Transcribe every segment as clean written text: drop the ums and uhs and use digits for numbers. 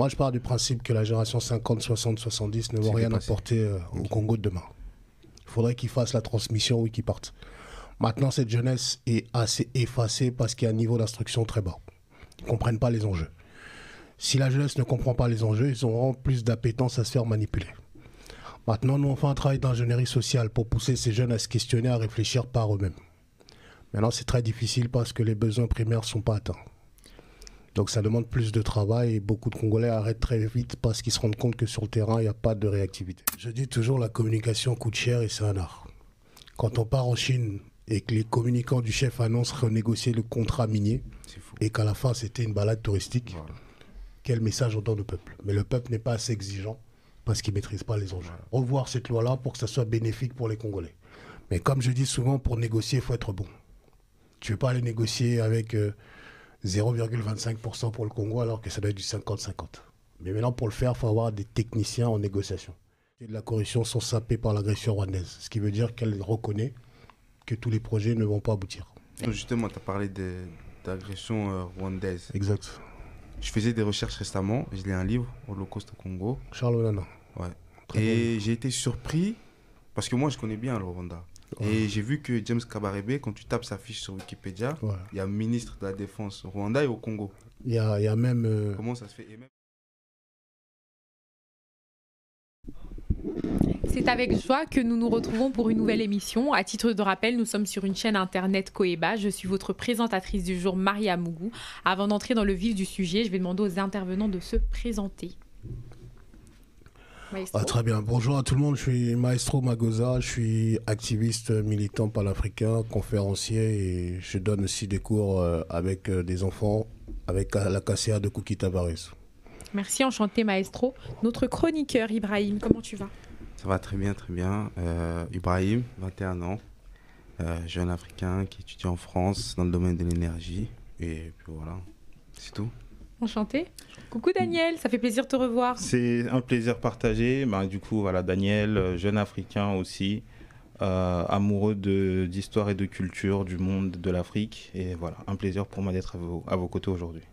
Moi, je pars du principe que la génération 50, 60, 70 ne vont rien apporter au Congo de demain. Il faudrait qu'ils fassent la transmission ou qu'ils partent. Maintenant, cette jeunesse est assez effacée parce qu'il y a un niveau d'instruction très bas. Ils ne comprennent pas les enjeux. Si la jeunesse ne comprend pas les enjeux, ils auront plus d'appétence à se faire manipuler. Maintenant, nous, on fait un travail d'ingénierie sociale pour pousser ces jeunes à se questionner, à réfléchir par eux-mêmes. Maintenant, c'est très difficile parce que les besoins primaires ne sont pas atteints. Donc ça demande plus de travail et beaucoup de Congolais arrêtent très vite parce qu'ils se rendent compte que sur le terrain, il n'y a pas de réactivité. Je dis toujours, la communication coûte cher et c'est un art. Quand on part en Chine et que les communicants du chef annoncent renégocier le contrat minier et qu'à la fin, c'était une balade touristique, voilà. Quel message on donne au peuple? Mais le peuple n'est pas assez exigeant parce qu'il ne maîtrise pas les enjeux. Voilà. Revoir cette loi-là pour que ça soit bénéfique pour les Congolais. Mais comme je dis souvent, pour négocier, il faut être bon. Tu ne veux pas aller négocier avec 0,25% pour le Congo alors que ça doit être du 50-50. Mais maintenant, pour le faire, il faut avoir des techniciens en négociation. Et de la corruption sont sapés par l'agression rwandaise, ce qui veut dire qu'elle reconnaît que tous les projets ne vont pas aboutir. Donc justement, tu as parlé d'agression rwandaise. Exact. Je faisais des recherches récemment, je lis un livre, Holocauste au Congo. Charles Onana. Ouais. Et j'ai été surpris, parce que moi je connais bien le Rwanda. Ouais. Et j'ai vu que James Kabarebe, quand tu tapes sa fiche sur Wikipédia, ouais. Il y a ministre de la Défense au Rwanda et au Congo. Il y a même... Comment ça se fait? Et même... C'est avec joie que nous nous retrouvons pour une nouvelle émission. À titre de rappel, nous sommes sur une chaîne internet Koeba. Je suis votre présentatrice du jour, Maria Mougou. Avant d'entrer dans le vif du sujet, je vais demander aux intervenants de se présenter. Très bien. Bonjour à tout le monde. Je suis Maestro Magosa. Je suis activiste militant panafricain, conférencier et je donne aussi des cours avec des enfants avec la KCA de Kouki Tavares. Merci, enchanté Maestro. Notre chroniqueur Ibrahim, comment tu vas? Ça va très bien, très bien. Ibrahim, 21 ans, jeune africain qui étudie en France dans le domaine de l'énergie. Et puis voilà, c'est tout. Enchanté. Coucou Daniel, ça fait plaisir de te revoir. C'est un plaisir partagé. Du coup, voilà, Daniel, jeune africain aussi, amoureux d'histoire et de culture, du monde, de l'Afrique. Et voilà, un plaisir pour moi d'être à vos côtés aujourd'hui.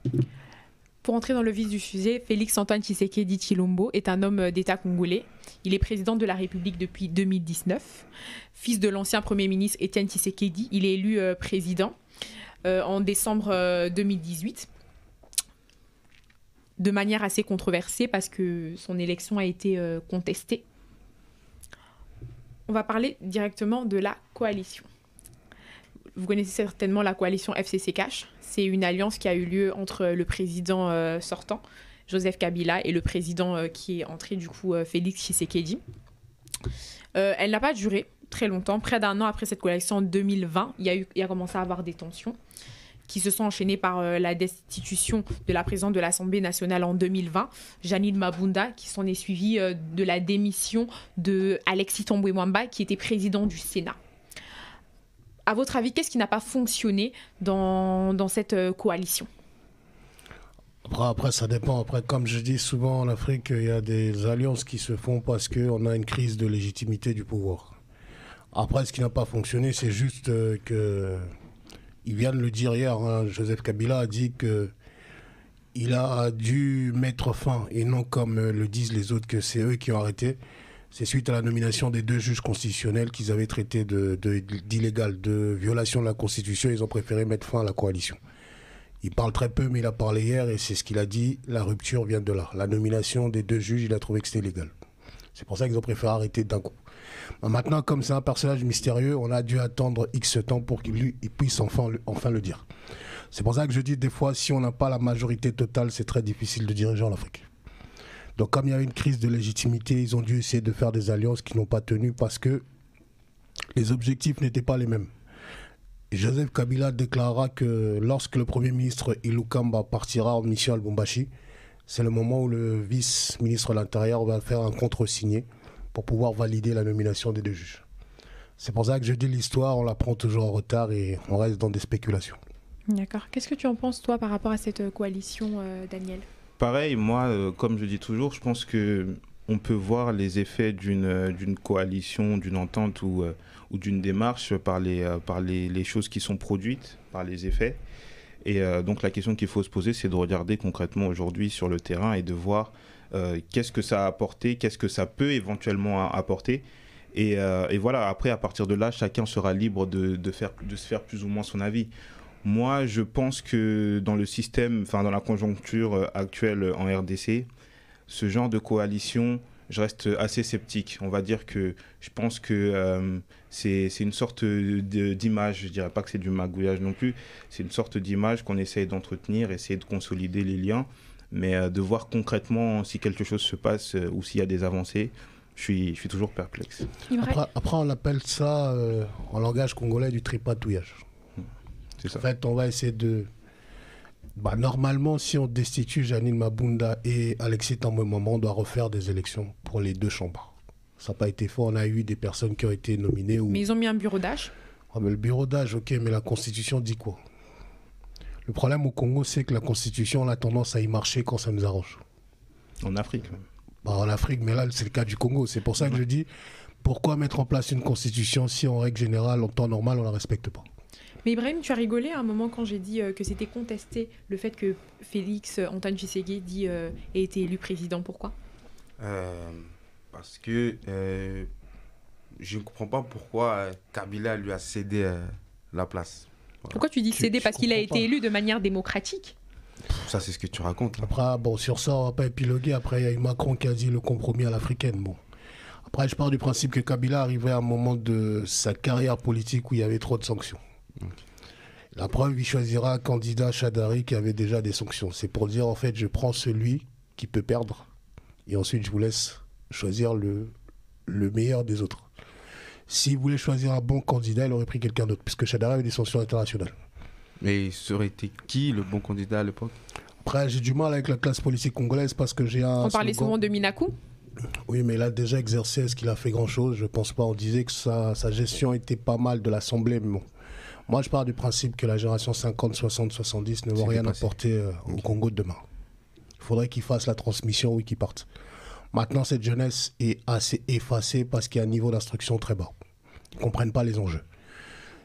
Pour entrer dans le vif du sujet, Félix-Antoine Tshisekedi Tshilombo est un homme d'État congolais. Il est président de la République depuis 2019. Fils de l'ancien Premier ministre Étienne Tshisekedi, il est élu président en décembre 2018. De manière assez controversée parce que son élection a été contestée. On va parler directement de la coalition. Vous connaissez certainement la coalition FCC Cash. C'est une alliance qui a eu lieu entre le président sortant, Joseph Kabila, et le président qui est entré, du coup, Félix Tshisekedi. Elle n'a pas duré très longtemps. Près d'un an après cette coalition, en 2020, il y a commencé à avoir des tensions qui se sont enchaînées par la destitution de la présidente de l'Assemblée nationale en 2020, Janine Mabunda, qui s'en est suivie de la démission de Alexis Thombe Mwamba, qui était président du Sénat. À votre avis, qu'est-ce qui n'a pas fonctionné dans cette coalition? Après, ça dépend. Après, comme je dis souvent en Afrique, il y a des alliances qui se font parce qu'on a une crise de légitimité du pouvoir. Après, ce qui n'a pas fonctionné, c'est juste que... Il vient de le dire hier, hein, Joseph Kabila a dit qu'il a dû mettre fin, et non comme le disent les autres, que c'est eux qui ont arrêté. C'est suite à la nomination des 2 juges constitutionnels qu'ils avaient traité d'illégal, de violation de la Constitution. Ils ont préféré mettre fin à la coalition. Il parle très peu, mais il a parlé hier, et c'est ce qu'il a dit, la rupture vient de là. La nomination des 2 juges, il a trouvé que c'était illégal. C'est pour ça qu'ils ont préféré arrêter d'un coup. Maintenant, comme c'est un personnage mystérieux, on a dû attendre X temps pour qu'il puisse enfin le dire. C'est pour ça que je dis des fois, si on n'a pas la majorité totale, c'est très difficile de diriger en Afrique. Donc comme il y a eu une crise de légitimité, ils ont dû essayer de faire des alliances qui n'ont pas tenu parce que les objectifs n'étaient pas les mêmes. Et Joseph Kabila déclarera que lorsque le Premier ministre Ilukamba partira en mission à Lubumbashi, c'est le moment où le vice-ministre de l'Intérieur va faire un contre-signé pour pouvoir valider la nomination des 2 juges. C'est pour ça que je dis l'histoire, on la prend toujours en retard et on reste dans des spéculations. D'accord. Qu'est-ce que tu en penses, toi, par rapport à cette coalition, Daniel? Pareil, moi, comme je dis toujours, je pense qu'on peut voir les effets d'une coalition, d'une entente ou d'une démarche par les choses qui sont produites, par les effets. Et donc la question qu'il faut se poser, c'est de regarder concrètement aujourd'hui sur le terrain et de voir qu'est-ce que ça a apporté, qu'est-ce que ça peut éventuellement apporter. Et voilà, après, à partir de là, chacun sera libre de se faire plus ou moins son avis. Moi, je pense que dans le système, enfin dans la conjoncture actuelle en RDC, ce genre de coalition, je reste assez sceptique. On va dire que je pense que c'est une sorte d'image, je ne dirais pas que c'est du magouillage non plus, c'est une sorte d'image qu'on essaye d'entretenir, essayer de consolider les liens, mais de voir concrètement si quelque chose se passe ou s'il y a des avancées. Je suis toujours perplexe. Après, on appelle ça, en langage congolais, du tripatouillage. C'est ça. En fait, on va essayer de... normalement, si on destitue Janine Mabunda et Alexis Tambwe-Mwamba, on doit refaire des élections pour les deux chambres. Ça n'a pas été fait. On a eu des personnes qui ont été nominées. Mais ils ont mis un bureau d'âge. Mais le bureau d'âge, ok, mais la Constitution dit quoi? Le problème au Congo, c'est que la Constitution, on a tendance à y marcher quand ça nous arrange. En Afrique, même. En Afrique, mais là, c'est le cas du Congo. C'est pour ça que je dis, pourquoi mettre en place une constitution si, en règle générale, en temps normal, on ne la respecte pas? Mais Ibrahim, tu as rigolé à un moment quand j'ai dit que c'était contesté le fait que Félix Antoine Tshisekedi ait été élu président. Pourquoi? Parce que je ne comprends pas pourquoi Kabila lui a cédé la place. Voilà. Pourquoi tu dis cédé? Parce qu'il a été élu de manière démocratique. Ça, c'est ce que tu racontes. Là. Après, bon, sur ça, on ne va pas épiloguer. Après, il y a eu Macron qui a dit le compromis à l'africaine. Bon. Après, je pars du principe que Kabila arrivait à un moment de sa carrière politique où il y avait trop de sanctions. Okay. La preuve, il choisira un candidat Chadari qui avait déjà des sanctions. C'est pour dire, en fait, je prends celui qui peut perdre et ensuite, je vous laisse choisir le meilleur des autres. S'il voulait choisir un bon candidat, il aurait pris quelqu'un d'autre, puisque Chadari avait des sanctions internationales. Mais ça aurait été qui le bon candidat à l'époque? Après, j'ai du mal avec la classe politique congolaise parce que j'ai un... On parlait souvent de Minakou. Oui, mais il a déjà exercé, est-ce qu'il a fait grand-chose? Je ne pense pas. On disait que sa gestion était pas mal de l'Assemblée, mais bon. Moi, je pars du principe que la génération 50, 60, 70 ne va rien apporter au Congo de demain. Il faudrait qu'il fasse la transmission ou qu'il parte. Maintenant, cette jeunesse est assez effacée parce qu'il y a un niveau d'instruction très bas. Ils ne comprennent pas les enjeux.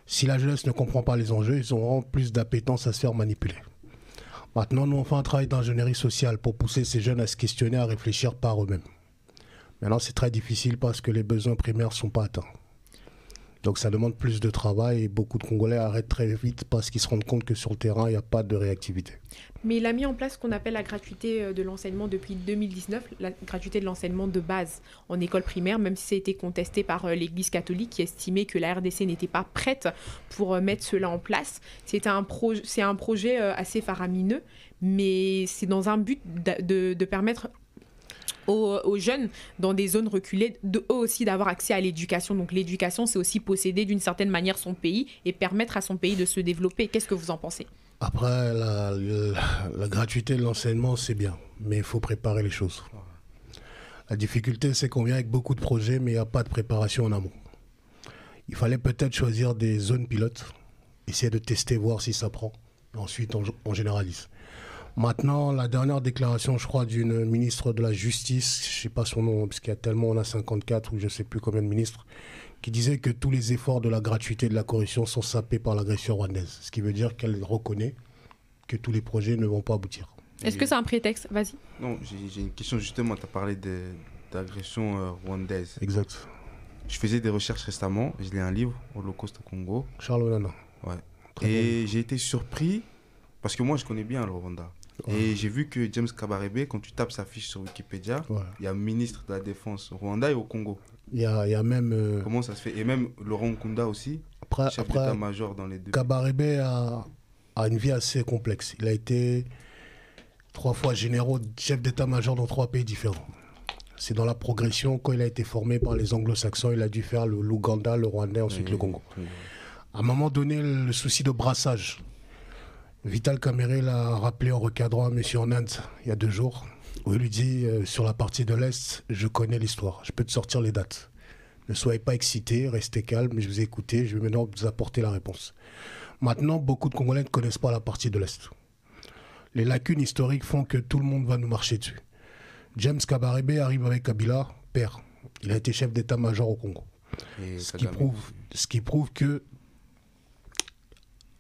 Si la jeunesse ne comprend pas les enjeux, ils auront plus d'appétence à se faire manipuler. Maintenant, nous, on fait un travail d'ingénierie sociale pour pousser ces jeunes à se questionner, à réfléchir par eux-mêmes. Maintenant, c'est très difficile parce que les besoins primaires ne sont pas atteints. Donc, ça demande plus de travail et beaucoup de Congolais arrêtent très vite parce qu'ils se rendent compte que sur le terrain, il n'y a pas de réactivité. Mais il a mis en place ce qu'on appelle la gratuité de l'enseignement depuis 2019, la gratuité de l'enseignement de base en école primaire, même si ça a été contesté par l'Église catholique qui estimait que la RDC n'était pas prête pour mettre cela en place. C'est un projet assez faramineux, mais c'est dans un but de permettre aux jeunes dans des zones reculées, eux aussi d'avoir accès à l'éducation. Donc l'éducation, c'est aussi posséder d'une certaine manière son pays et permettre à son pays de se développer. Qu'est-ce que vous en pensez? Après, la gratuité de l'enseignement, c'est bien, mais il faut préparer les choses. La difficulté, c'est qu'on vient avec beaucoup de projets, mais il n'y a pas de préparation en amont. Il fallait peut-être choisir des zones pilotes, essayer de tester, voir si ça prend. Ensuite, on généralise. Maintenant, la dernière déclaration, je crois, d'une ministre de la Justice, je ne sais pas son nom, parce qu'il y a tellement, on a 54 ou je ne sais plus combien de ministres, qui disait que tous les efforts de la gratuité et de la corruption sont sapés par l'agression rwandaise. Ce qui veut dire qu'elle reconnaît que tous les projets ne vont pas aboutir. Est-ce que c'est un prétexte? Vas-y. Non, j'ai une question justement. Tu as parlé d'agression rwandaise. Exact. Je faisais des recherches récemment. Je lis un livre, Holocauste au Congo. Charles Onana. Ouais. Et j'ai été surpris, parce que moi je connais bien le Rwanda. Ouais. Et j'ai vu que James Kabarebe, quand tu tapes sa fiche sur Wikipédia, il y a ministre de la Défense au Rwanda et au Congo. Il y a même... Comment ça se fait? Et même Laurent Nkunda aussi, chef d'état-major dans les deux. Kabarebe a une vie assez complexe. Il a été 3 fois chef d'état-major dans 3 pays différents. C'est dans la progression, quand il a été formé par les anglo-saxons, il a dû faire l'Ouganda, le Rwanda, ensuite le Congo. À un moment donné, le souci de brassage. Vital Kamerhe l'a rappelé en recadrant un monsieur en Inde il y a 2 jours, où il lui dit sur la partie de l'Est, je connais l'histoire, je peux te sortir les dates. Ne soyez pas excités, restez calmes, je vous ai écouté, je vais maintenant vous apporter la réponse. Maintenant, beaucoup de Congolais ne connaissent pas la partie de l'Est. Les lacunes historiques font que tout le monde va nous marcher dessus. James Kabarebe arrive avec Kabila, père. Il a été chef d'état-major au Congo. Ce qui prouve que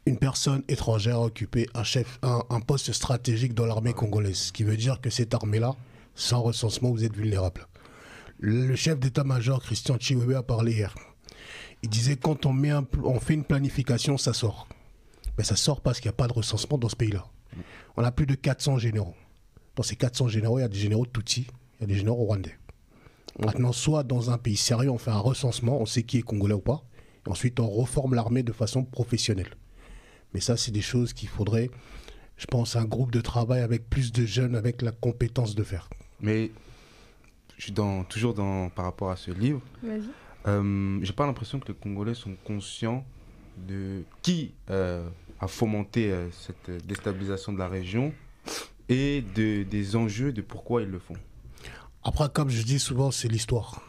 une personne étrangère a occupé un poste stratégique dans l'armée congolaise. Ce qui veut dire que cette armée-là, sans recensement, vous êtes vulnérable. Le chef d'état-major, Christian Chiwewe, a parlé hier. Il disait quand on fait une planification, ça sort. Mais ça sort parce qu'il n'y a pas de recensement dans ce pays-là. On a plus de 400 généraux. Dans ces 400 généraux, il y a des généraux Tutsi, il y a des généraux rwandais. Maintenant, soit dans un pays sérieux, on fait un recensement, on sait qui est congolais ou pas, et ensuite on reforme l'armée de façon professionnelle. Mais ça, c'est des choses qu'il faudrait, je pense, un groupe de travail avec plus de jeunes, avec la compétence de faire. Mais je suis toujours par rapport à ce livre. J'ai pas l'impression que les Congolais sont conscients de qui a fomenté cette déstabilisation de la région et des enjeux de pourquoi ils le font. Après, comme je dis souvent, c'est l'histoire.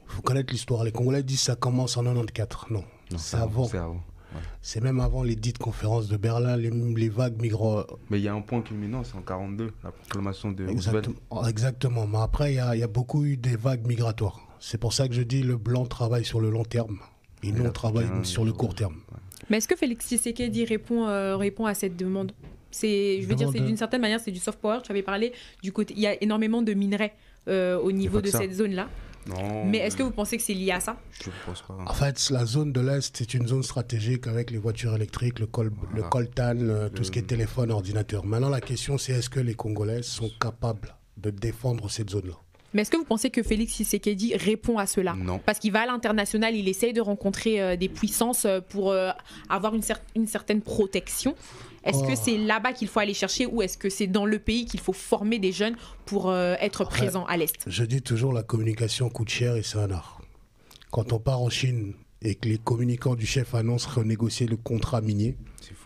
Il faut connaître l'histoire. Les Congolais disent que ça commence en 94. Non, c'est avant. C'est avant. Ouais. C'est même avant les dites conférences de Berlin, les vagues migratoires. Mais il y a un point culminant, c'est en 1942, la proclamation de Roosevelt. Exactement. Mais après, il y a beaucoup eu des vagues migratoires. C'est pour ça que je dis le blanc travaille sur le long terme et nous on travaille sur le court terme. Ouais. Mais est-ce que Félix Tshisekedi répond à cette demande? Je veux dire, c'est d'une certaine manière, c'est du soft power. Tu avais parlé du côté, il y a énormément de minerais au niveau de cette zone-là. Non, mais est-ce que vous pensez que c'est lié à ça? Je ne pense pas. En fait, la zone de l'Est, c'est une zone stratégique avec les voitures électriques, le coltan, tout ce qui est téléphone, ordinateur. Maintenant, la question, c'est est-ce que les Congolais sont capables de défendre cette zone-là? Mais est-ce que vous pensez que Félix Tshisekedi répond à cela? Non. Parce qu'il va à l'international, il essaye de rencontrer des puissances pour avoir une certaine protection. Est-ce que c'est là-bas qu'il faut aller chercher ou est-ce que c'est dans le pays qu'il faut former des jeunes pour être présents à l'Est? Je dis toujours la communication coûte cher et c'est un art. Quand on part en Chine et que les communicants du chef annoncent renégocier le contrat minier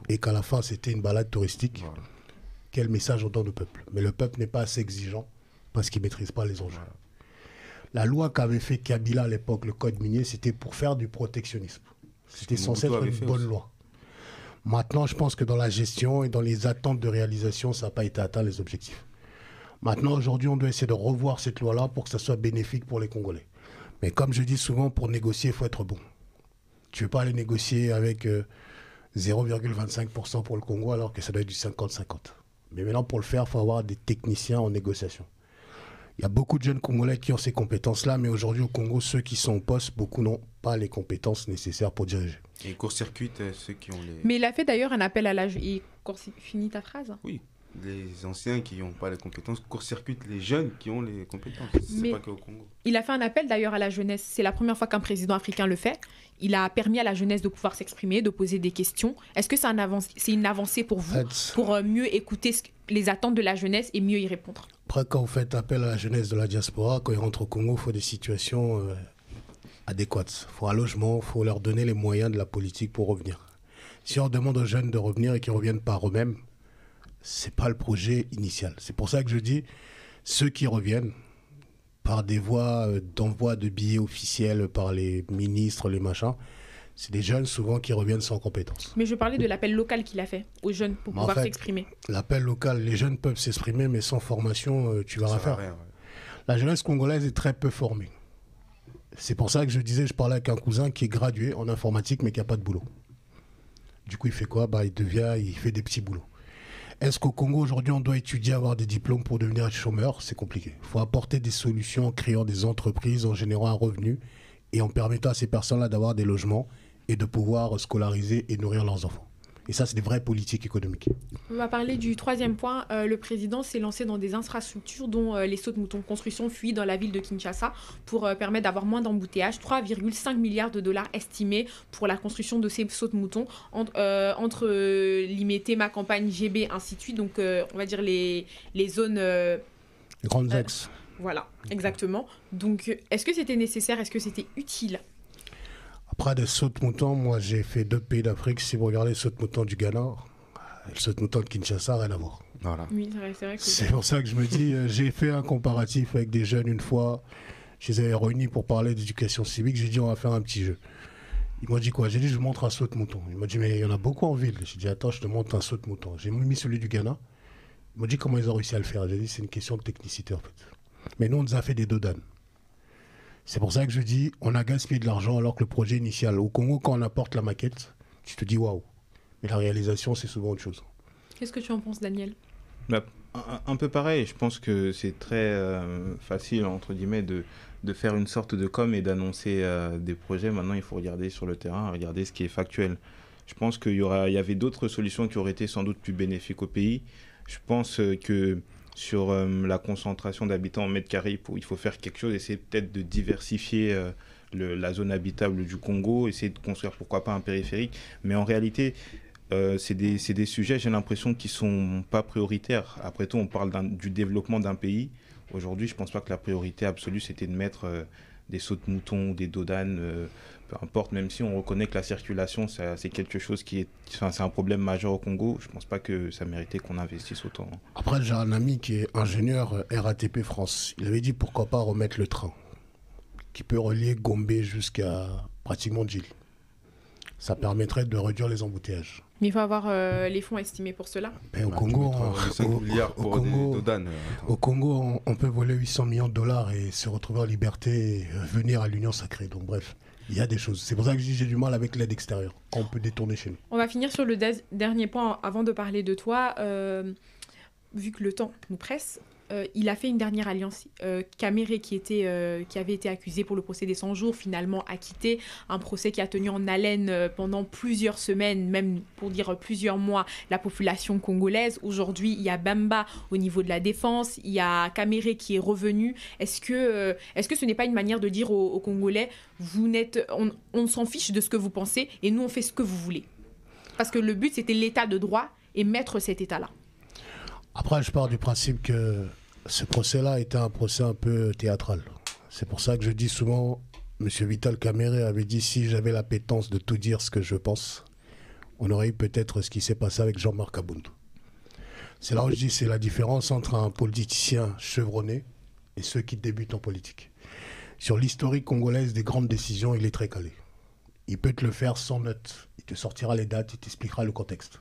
et qu'à la fin c'était une balade touristique, voilà. Quel message on donne au peuple? Mais le peuple n'est pas assez exigeant parce qu'il ne maîtrise pas les enjeux. Voilà. La loi qu'avait fait Kabila à l'époque, le code minier, c'était pour faire du protectionnisme. C'était censé être une bonne loi. Maintenant, je pense que dans la gestion et dans les attentes de réalisation, ça n'a pas été atteint les objectifs. Maintenant, aujourd'hui, on doit essayer de revoir cette loi-là pour que ça soit bénéfique pour les Congolais. Mais comme je dis souvent, pour négocier, il faut être bon. Tu ne veux pas aller négocier avec 0,25% pour le Congo alors que ça doit être du 50-50. Mais maintenant, pour le faire, il faut avoir des techniciens en négociation. Il y a beaucoup de jeunes Congolais qui ont ces compétences-là, mais aujourd'hui au Congo, ceux qui sont au poste, beaucoup n'ont pas les compétences nécessaires pour diriger. Et court-circuite ceux qui ont les... Mais il a fait d'ailleurs un appel à la... Finis ta phrase. Oui, les anciens qui n'ont pas les compétences court-circuitent les jeunes qui ont les compétences. C'est pas qu'au Congo. Il a fait un appel d'ailleurs à la jeunesse. C'est la première fois qu'un président africain le fait. Il a permis à la jeunesse de pouvoir s'exprimer, de poser des questions. Est-ce que c'est une avancée pour vous, pour mieux écouter les attentes de la jeunesse et mieux y répondre? Après, quand vous faites appel à la jeunesse de la diaspora, quand ils rentrent au Congo, il faut des situations adéquates. Il faut un logement, il faut leur donner les moyens de la politique pour revenir. Si on demande aux jeunes de revenir et qu'ils ne reviennent pas eux-mêmes, ce n'est pas le projet initial. C'est pour ça que je dis, ceux qui reviennent par des voies d'envoi de billets officiels par les ministres, les machins, c'est des jeunes souvent qui reviennent sans compétences. Mais je parlais de l'appel local qu'il a fait aux jeunes pour pouvoir s'exprimer. L'appel local, les jeunes peuvent s'exprimer, mais sans formation, tu vas rien faire. La jeunesse congolaise est très peu formée. C'est pour ça que je parlais avec un cousin qui est gradué en informatique, mais qui n'a pas de boulot. Du coup, il fait quoi? Il fait des petits boulots. Est-ce qu'au Congo, aujourd'hui, on doit étudier, avoir des diplômes pour devenir chômeur? C'est compliqué. Il faut apporter des solutions en créant des entreprises, en générant un revenu et en permettant à ces personnes-là d'avoir des logements et de pouvoir scolariser et nourrir leurs enfants. Et ça, c'est des vraies politiques économiques. On va parler du troisième point. Le président s'est lancé dans des infrastructures dont les sauts de moutons construction fuient dans la ville de Kinshasa pour permettre d'avoir moins d'embouteillages. 3,5 milliards de dollars estimés pour la construction de ces sauts de moutons entre Limité, Ma Campagne, GB, ainsi de suite. Donc, on va dire les zones... les grandes axes. Voilà, exactement. Donc, est-ce que c'était nécessaire? Est-ce que c'était utile? Après des sauts de moutons, moi j'ai fait 2 pays d'Afrique. Si vous regardez le saut de mouton du Ghana, le saut de mouton de Kinshasa, rien à voir. Voilà. Oui, c'est vrai que c'est pour ça que je me dis, j'ai fait un comparatif avec des jeunes une fois. Je les avais réunis pour parler d'éducation civique. J'ai dit, on va faire un petit jeu. Ils m'ont dit quoi? J'ai dit, je vous montre un saut de mouton. Ils m'ont dit, mais il y en a beaucoup en ville. J'ai dit, attends, je te montre un saut de mouton. J'ai mis celui du Ghana. Ils m'ont dit comment ils ont réussi à le faire. J'ai dit, c'est une question de technicité en fait. Mais nous, on nous a fait des dodanes. C'est pour ça que je dis, on a gaspillé de l'argent alors que le projet initial, au Congo, quand on apporte la maquette, tu te dis waouh. Mais la réalisation, c'est souvent autre chose. Qu'est-ce que tu en penses, Daniel ? Un peu pareil. Je pense que c'est très facile, entre guillemets, de faire une sorte de com et d'annoncer des projets. Maintenant, il faut regarder sur le terrain, regarder ce qui est factuel. Je pense qu'il y avait d'autres solutions qui auraient été sans doute plus bénéfiques au pays. Je pense que sur la concentration d'habitants en mètres carrés, il faut faire quelque chose, essayer peut-être de diversifier la zone habitable du Congo, essayer de construire pourquoi pas un périphérique. Mais en réalité, c'est des sujets, j'ai l'impression, qui ne sont pas prioritaires. Après tout, on parle du développement d'un pays. Aujourd'hui, je ne pense pas que la priorité absolue, c'était de mettre des sautes-moutons ou des dodanes, peu importe, même si on reconnaît que la circulation, c'est quelque chose c'est un problème majeur au Congo. Je ne pense pas que ça méritait qu'on investisse autant. Après, j'ai un ami qui est ingénieur RATP France. Il avait dit pourquoi pas remettre le train qui peut relier Gombe jusqu'à pratiquement Djili. Ça permettrait de réduire les embouteillages. Mais il faut avoir les fonds estimés pour cela. Au Congo, au Congo, on peut voler 800 millions de dollars et se retrouver en liberté et venir à l'Union sacrée. Donc bref, il y a des choses. C'est pour ça que j'ai du mal avec l'aide extérieure, qu'on peut détourner chez nous. On va finir sur le dernier point avant de parler de toi. Vu que le temps nous presse, il a fait une dernière alliance. Kamere, qui avait été accusé pour le procès des 100 jours, finalement acquitté. Un procès qui a tenu en haleine pendant plusieurs semaines, même pour dire plusieurs mois, la population congolaise. Aujourd'hui, il y a Bamba au niveau de la défense, il y a Kamere qui est revenu. Est-ce que ce n'est pas une manière de dire aux Congolais, on s'en fiche de ce que vous pensez et nous on fait ce que vous voulez? Parce que le but, c'était l'état de droit et mettre cet état-là. Après, je pars du principe que ce procès-là était un procès un peu théâtral. C'est pour ça que je dis souvent, M. Vital Kamere avait dit, si j'avais l'appétence de tout dire ce que je pense, on aurait eu peut-être ce qui s'est passé avec Jean-Marc Aboundou. C'est là où je dis, c'est la différence entre un politicien chevronné et ceux qui débutent en politique. Sur l'historique congolaise des grandes décisions, il est très calé. Il peut te le faire sans note. Il te sortira les dates, il t'expliquera le contexte.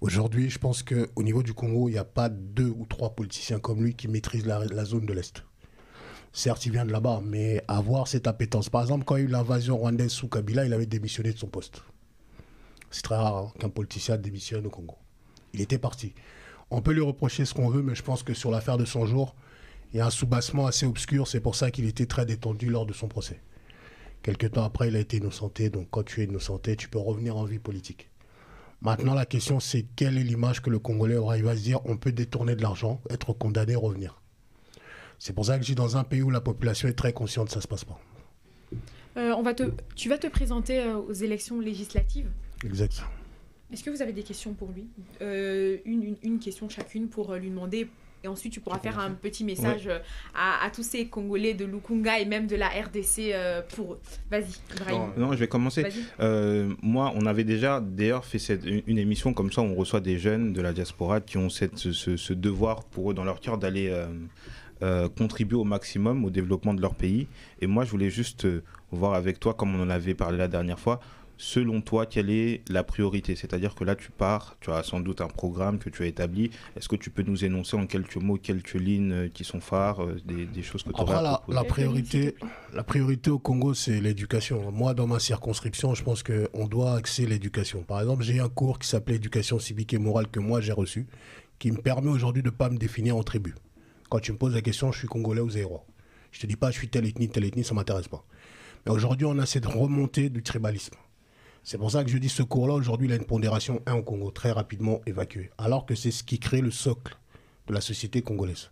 Aujourd'hui, je pense qu'au niveau du Congo, il n'y a pas 2 ou 3 politiciens comme lui qui maîtrisent la zone de l'Est. Certes, il vient de là-bas, mais avoir cette appétence. Par exemple, quand il y a eu l'invasion rwandaise sous Kabila, il avait démissionné de son poste. C'est très rare qu'un politicien démissionne au Congo. Il était parti. On peut lui reprocher ce qu'on veut, mais je pense que sur l'affaire de 100 jours, il y a un soubassement assez obscur. C'est pour ça qu'il était très détendu lors de son procès. Quelque temps après, il a été innocenté. Donc quand tu es innocenté, tu peux revenir en vie politique. Maintenant, la question, c'est quelle est l'image que le Congolais aura. Il va se dire, on peut détourner de l'argent, être condamné, revenir. C'est pour ça que je dis, dans un pays où la population est très consciente, ça ne se passe pas. Tu vas te présenter aux élections législatives. Exact. Est-ce que vous avez des questions pour lui ? Une question chacune pour lui demander. Et ensuite, tu pourras faire un petit message à tous ces Congolais de Lukunga et même de la RDC pour eux. Vas-y, Ibrahim. Non, je vais commencer. Moi, on avait déjà d'ailleurs fait une émission comme ça où on reçoit des jeunes de la diaspora qui ont ce devoir pour eux dans leur cœur d'aller contribuer au maximum au développement de leur pays. Et moi, je voulais juste voir avec toi, comme on en avait parlé la dernière fois, selon toi, quelle est la priorité? C'est-à-dire que là, tu pars, tu as sans doute un programme que tu as établi. Est-ce que tu peux nous énoncer en quelques mots, quelques lignes qui sont phares, des choses que tu aurais à proposer? La priorité au Congo, c'est l'éducation. Moi, dans ma circonscription, je pense qu'on doit axer l'éducation. Par exemple, j'ai un cours qui s'appelait éducation civique et morale que moi, j'ai reçu, qui me permet aujourd'hui de ne pas me définir en tribu. Quand tu me poses la question, je suis Congolais ou Zaïrois. Je ne te dis pas, je suis telle ethnie, ça ne m'intéresse pas. Mais aujourd'hui, on a cette remontée du tribalisme. C'est pour ça que je dis ce cours-là, aujourd'hui, il a une pondération 1 au Congo, très rapidement évacuée. Alors que c'est ce qui crée le socle de la société congolaise.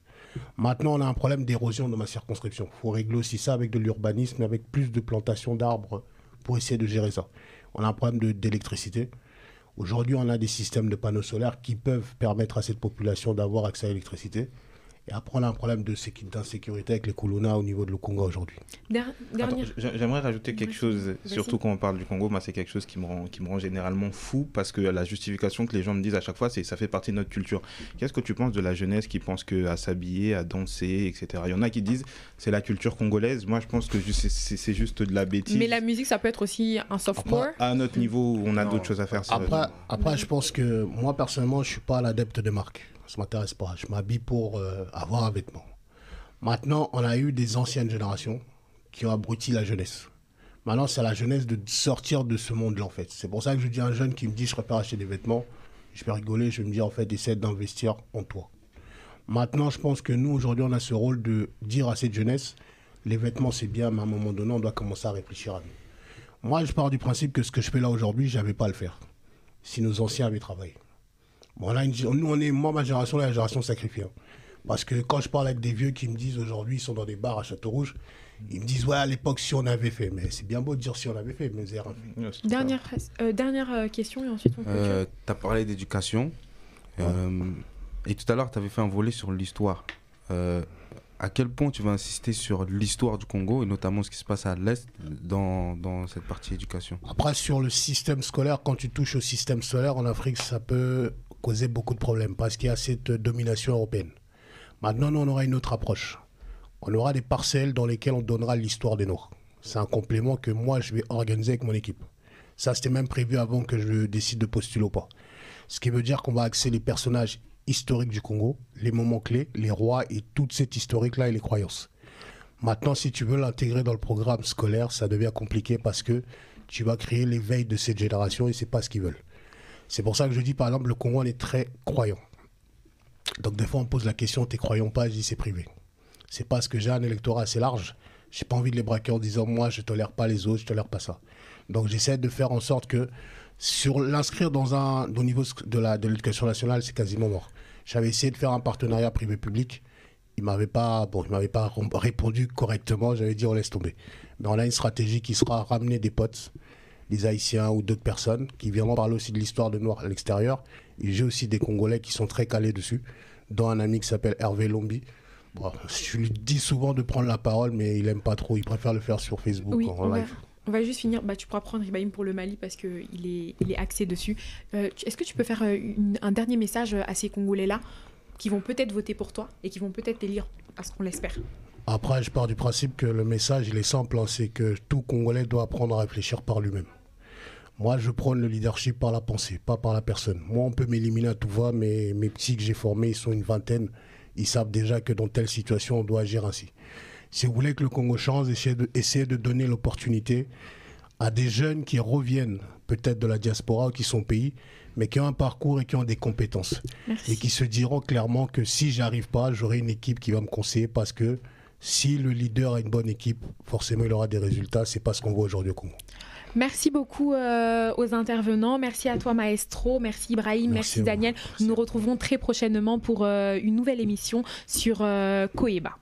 Maintenant, on a un problème d'érosion dans ma circonscription. Il faut régler aussi ça avec de l'urbanisme, avec plus de plantations d'arbres pour essayer de gérer ça. On a un problème d'électricité. Aujourd'hui, on a des systèmes de panneaux solaires qui peuvent permettre à cette population d'avoir accès à l'électricité. Et après, on a un problème d'insécurité avec les Koulouna au niveau de le Congo aujourd'hui. J'aimerais rajouter quelque chose, surtout quand on parle du Congo. Moi, c'est quelque chose qui me rend généralement fou, parce que la justification que les gens me disent à chaque fois, c'est que ça fait partie de notre culture. Qu'est-ce que tu penses de la jeunesse qui pense qu'à s'habiller, à danser, etc. Il y en a qui disent c'est la culture congolaise. Moi, je pense que c'est juste de la bêtise. Mais la musique, ça peut être aussi un soft power. À notre niveau, on a d'autres choses à faire. Après, je pense que moi, personnellement, je ne suis pas l'adepte des marques. Ça ne m'intéresse pas. Je m'habille pour avoir un vêtement. Maintenant, on a eu des anciennes générations qui ont abruti la jeunesse. Maintenant, c'est à la jeunesse de sortir de ce monde-là, en fait. C'est pour ça que je dis à un jeune qui me dit, je préfère acheter des vêtements, je vais rigoler, je vais me dire, en fait, essaie d'investir en toi. Maintenant, je pense que nous, aujourd'hui, on a ce rôle de dire à cette jeunesse, les vêtements, c'est bien, mais à un moment donné, on doit commencer à réfléchir à nous. Moi, je pars du principe que ce que je fais là aujourd'hui, je n'avais pas à le faire. Si nos anciens avaient travaillé. Bon, là, moi, ma génération, la génération sacrifiée. Parce que quand je parle avec des vieux qui me disent aujourd'hui, ils sont dans des bars à Château-Rouge, ils me disent, ouais, à l'époque, si on avait fait. Mais c'est bien beau de dire si on avait fait, mais c'est rien fait. Dernière question et ensuite on peut. Tu as parlé d'éducation. Et tout à l'heure, tu avais fait un volet sur l'histoire. À quel point tu vas insister sur l'histoire du Congo et notamment ce qui se passe à l'Est dans cette partie éducation? Après, sur le système scolaire, quand tu touches au système scolaire en Afrique, ça peut causer beaucoup de problèmes parce qu'il y a cette domination européenne. Maintenant, nous, on aura une autre approche. On aura des parcelles dans lesquelles on donnera l'histoire des Noirs. C'est un complément que moi, je vais organiser avec mon équipe. Ça, c'était même prévu avant que je décide de postuler ou pas. Ce qui veut dire qu'on va axer les personnages historiques du Congo, les moments clés, les rois et toute cette historique-là et les croyances. Maintenant, si tu veux l'intégrer dans le programme scolaire, ça devient compliqué parce que tu vas créer l'éveil de cette génération et c'est pas ce qu'ils veulent. C'est pour ça que je dis, par exemple, le Congo, on est très croyant. Donc, des fois, on me pose la question, t'es croyant pas? Je dis, c'est privé. C'est parce que j'ai un électorat assez large. J'ai pas envie de les braquer en disant, moi, je tolère pas les autres, je tolère pas ça. Donc, j'essaie de faire en sorte que sur l'inscrire au niveau de l'éducation nationale, c'est quasiment mort. J'avais essayé de faire un partenariat privé-public. Il m'avait pas répondu correctement. J'avais dit, on laisse tomber. Mais on a une stratégie qui sera ramener des potes, des Haïtiens ou d'autres personnes qui viendront parler aussi de l'histoire de Noirs à l'extérieur. Et j'ai aussi des Congolais qui sont très calés dessus, dont un ami qui s'appelle Hervé Lombi. Bon, je lui dis souvent de prendre la parole, mais il n'aime pas trop. Il préfère le faire sur Facebook en live. On va juste finir. Tu pourras prendre Ibrahim pour le Mali parce qu'il est axé dessus. Est-ce que tu peux faire un dernier message à ces Congolais-là qui vont peut-être voter pour toi et qui vont peut-être t'élire, parce qu'on l'espère? Après, je pars du principe que le message, il est simple. C'est que tout Congolais doit apprendre à réfléchir par lui-même. Moi, je prône le leadership par la pensée, pas par la personne. Moi, on peut m'éliminer à tout va, mais mes petits que j'ai formés, ils sont une vingtaine. Ils savent déjà que dans telle situation, on doit agir ainsi. Si vous voulez que le Congo change, essayez de donner l'opportunité à des jeunes qui reviennent peut-être de la diaspora ou qui sont au pays, mais qui ont un parcours et qui ont des compétences. Merci. Et qui se diront clairement que si j'arrive pas, j'aurai une équipe qui va me conseiller parce que si le leader a une bonne équipe, forcément il aura des résultats. C'est pas ce qu'on voit aujourd'hui au Congo. Merci beaucoup aux intervenants. Merci à toi, Maestro. Merci, Ibrahim. Merci, Daniel. Nous nous retrouverons très prochainement pour une nouvelle émission sur Koeba.